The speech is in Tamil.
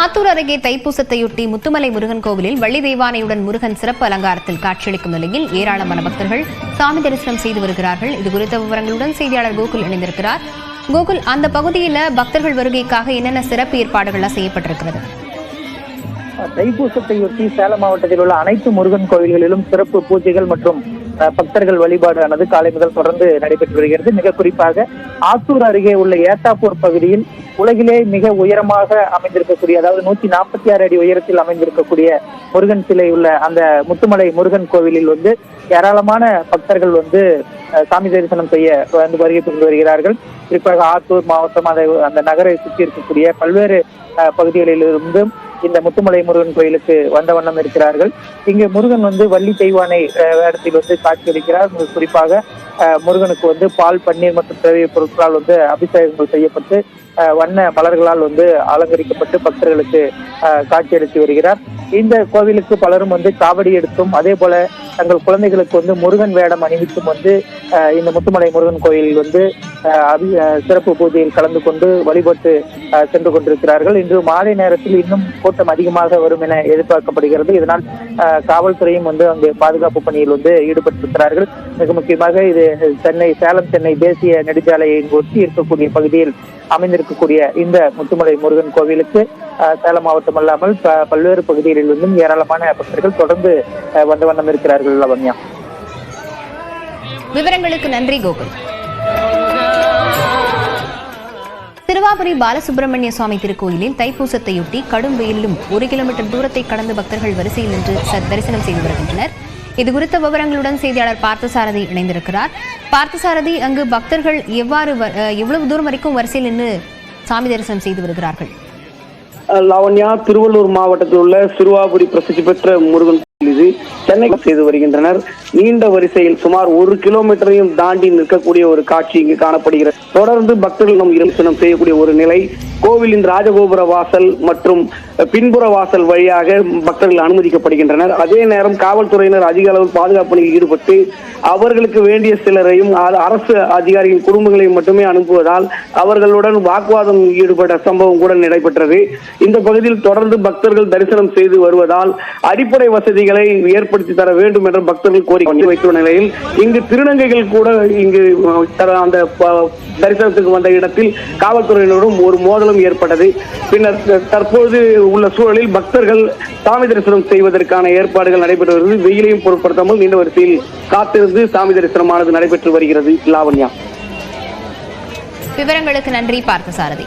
ஆத்தூர் அருகே தைப்பூசத்தையொட்டி முத்துமலை முருகன் கோவிலில் வள்ளி தெய்வானையுடன் முருகன் சிறப்பு அலங்காரத்தில் காட்சியளிக்கும் நிலையில் ஏராளமான பக்தர்கள் சாமி தரிசனம் செய்து வருகிறார்கள். இதுகுறித்த விவரங்களுடன் செய்தியாளர் கோகுல் இணைந்திருக்கிறார். கோகுல், அந்த பகுதியில் பக்தர்கள் வருகைக்காக என்னென்ன சிறப்பு ஏற்பாடுகள் செய்யப்பட்டிருக்கிறது? தைப்பூசத்தையொட்டி சேலம் மாவட்டத்தில் உள்ள அனைத்து முருகன் கோவில்களிலும் சிறப்பு பூஜைகள் மற்றும் பக்தர்கள் வழிபாடானது காலை முதல் தொடர்ந்து நடைபெற்று வருகிறது. மிக குறிப்பாக ஆத்தூர் அருகே உள்ள ஏத்தாப்பூர் பகுதியில் உலகிலே மிக உயரமாக அமைந்திருக்கக்கூடிய, அதாவது 146 அடி உயரத்தில் அமைந்திருக்கக்கூடிய முருகன் சிலை உள்ள அந்த முத்துமலை முருகன் கோவிலில் ஏராளமான பக்தர்கள் சாமி தரிசனம் செய்ய வருகை புரிந்து வருகிறார்கள். குறிப்பாக ஆத்தூர் மாவட்டம் அந்த நகரை சுற்றி இருக்கக்கூடிய பல்வேறு பகுதிகளிலிருந்து இந்த முத்துமலை முருகன் கோயிலுக்கு வந்த வண்ணம் இருக்கிறார்கள். இங்கு முருகன் வள்ளி தெய்வானை இடத்தில் காட்சியளிக்கிறார். குறிப்பாக முருகனுக்கு பால், பன்னீர் மற்றும் திரவிய பொருட்களால் அபிஷேகங்கள் செய்யப்பட்டு வண்ண மலர்களால் அலங்கரிக்கப்பட்டு பக்தர்களுக்கு காட்சியளித்து வருகிறார். இந்த கோவிலுக்கு பலரும் காவடி எடுத்தும் அதே போல தங்கள் குழந்தைகளுக்கு முருகன் வேடம் அணிவித்தும் இந்த முத்துமலை முருகன் கோயிலில் சிறப்பு பூஜையில் கலந்து கொண்டு வழிபட்டு சென்று கொண்டிருக்கிறார்கள். இன்று மாலை நேரத்தில் இன்னும் கூட்டம் அதிகமாக வரும் என எதிர்பார்க்கப்படுகிறது. இதனால் காவல்துறையும் அங்கு பாதுகாப்பு பணியில் ஈடுபட்டிருக்கிறார்கள். மிக முக்கியமாக இது சேலம் சென்னை தேசிய நெடுஞ்சாலையை ஒட்டி இருக்கக்கூடிய பகுதியில் அமைந்திருக்கக்கூடிய இந்த முத்துமலை முருகன் கோவிலுக்கு சேலம் மாவட்டம் அல்லாமல் பல்வேறு பகுதிகளிலிருந்தும் ஏராளமான பக்தர்கள் தொடர்ந்து வந்த வண்ணம் இருக்கிறார்கள். லவண்யா, விவரங்களுக்கு நன்றி கோகுல். திருவாபுரி பாலசுப்பிரமணிய சுவாமி திருக்கோயிலில் தைப்பூசத்தையொட்டி கடும் வெயிலும் 1 கிலோமீட்டர் தூரத்தை கடந்து பக்தர்கள் வரிசையில் நின்று தரிசனம் செய்து வருகின்றனர். இதுகுறித்த விவரங்களுடன் செய்தியாளர் பார்த்தசாரதி இணைந்திருக்கிறார். பார்த்தசாரதி, அங்கு பக்தர்கள் எவ்வளவு தூரம் வரைக்கும் வரிசையில் நின்று சாமி தரிசனம் செய்து வருகிறார்கள்? லாவண்யா, திருவள்ளூர் மாவட்டத்தில் உள்ள சிறுவாபுரி பிரசித்தி பெற்ற முருகன் இது சென்னை செய்து வருகின்றனர். நீண்ட வரிசையில் சுமார் 1 கிலோமீட்டரையும் தாண்டி நிற்கக்கூடிய ஒரு காட்சி இங்கு காணப்படுகிறது. தொடர்ந்து பக்தர்கள் தரிசனம் செய்யக்கூடிய ஒரு நிலை. கோவிலின் ராஜகோபுர வாசல் மற்றும் பின்புற வாசல் வழியாக பக்தர்கள் அனுமதிக்கப்படுகின்றனர். அதே நேரம் காவல்துறையினர் அதிக அளவில் பாதுகாப்பு பணியில் ஈடுபட்டு அவர்களுக்கு வேண்டிய சிலரையும் அரசு அதிகாரிகளின் குடும்பங்களையும் மட்டுமே அனுப்புவதால் அவர்களுடன் வாக்குவாதம் ஈடுபட்ட சம்பவம் கூட நடைபெற்றது. இந்த பகுதியில் தொடர்ந்து பக்தர்கள் தரிசனம் செய்து வருவதால் அடிப்படை வசதிகளை ஏற்படுத்தி தர வேண்டும் என்ற பக்தர்கள் கோரிக்கை வைத்துள்ள நிலையில் இங்கு திருநங்கைகள் கூட இங்கு அந்த தரிசனத்துக்கு வந்த இடத்தில் காவல்துறையினரும் ஒரு மோதலும் ஏற்பட்டது. பின்னர் தற்போது உள்ள சூழலில் பக்தர்கள் சாமி தரிசனம் செய்வதற்கான ஏற்பாடுகள் நடைபெற்று வருகிறது. வெயிலையும் பொருட்படுத்தாமல் நீண்ட வரிசையில் காத்திருந்து சாமி தரிசனமானது நடைபெற்று வருகிறது. லாவண்யா, விவரங்களுக்கு நன்றி பார்த்தசாரதி.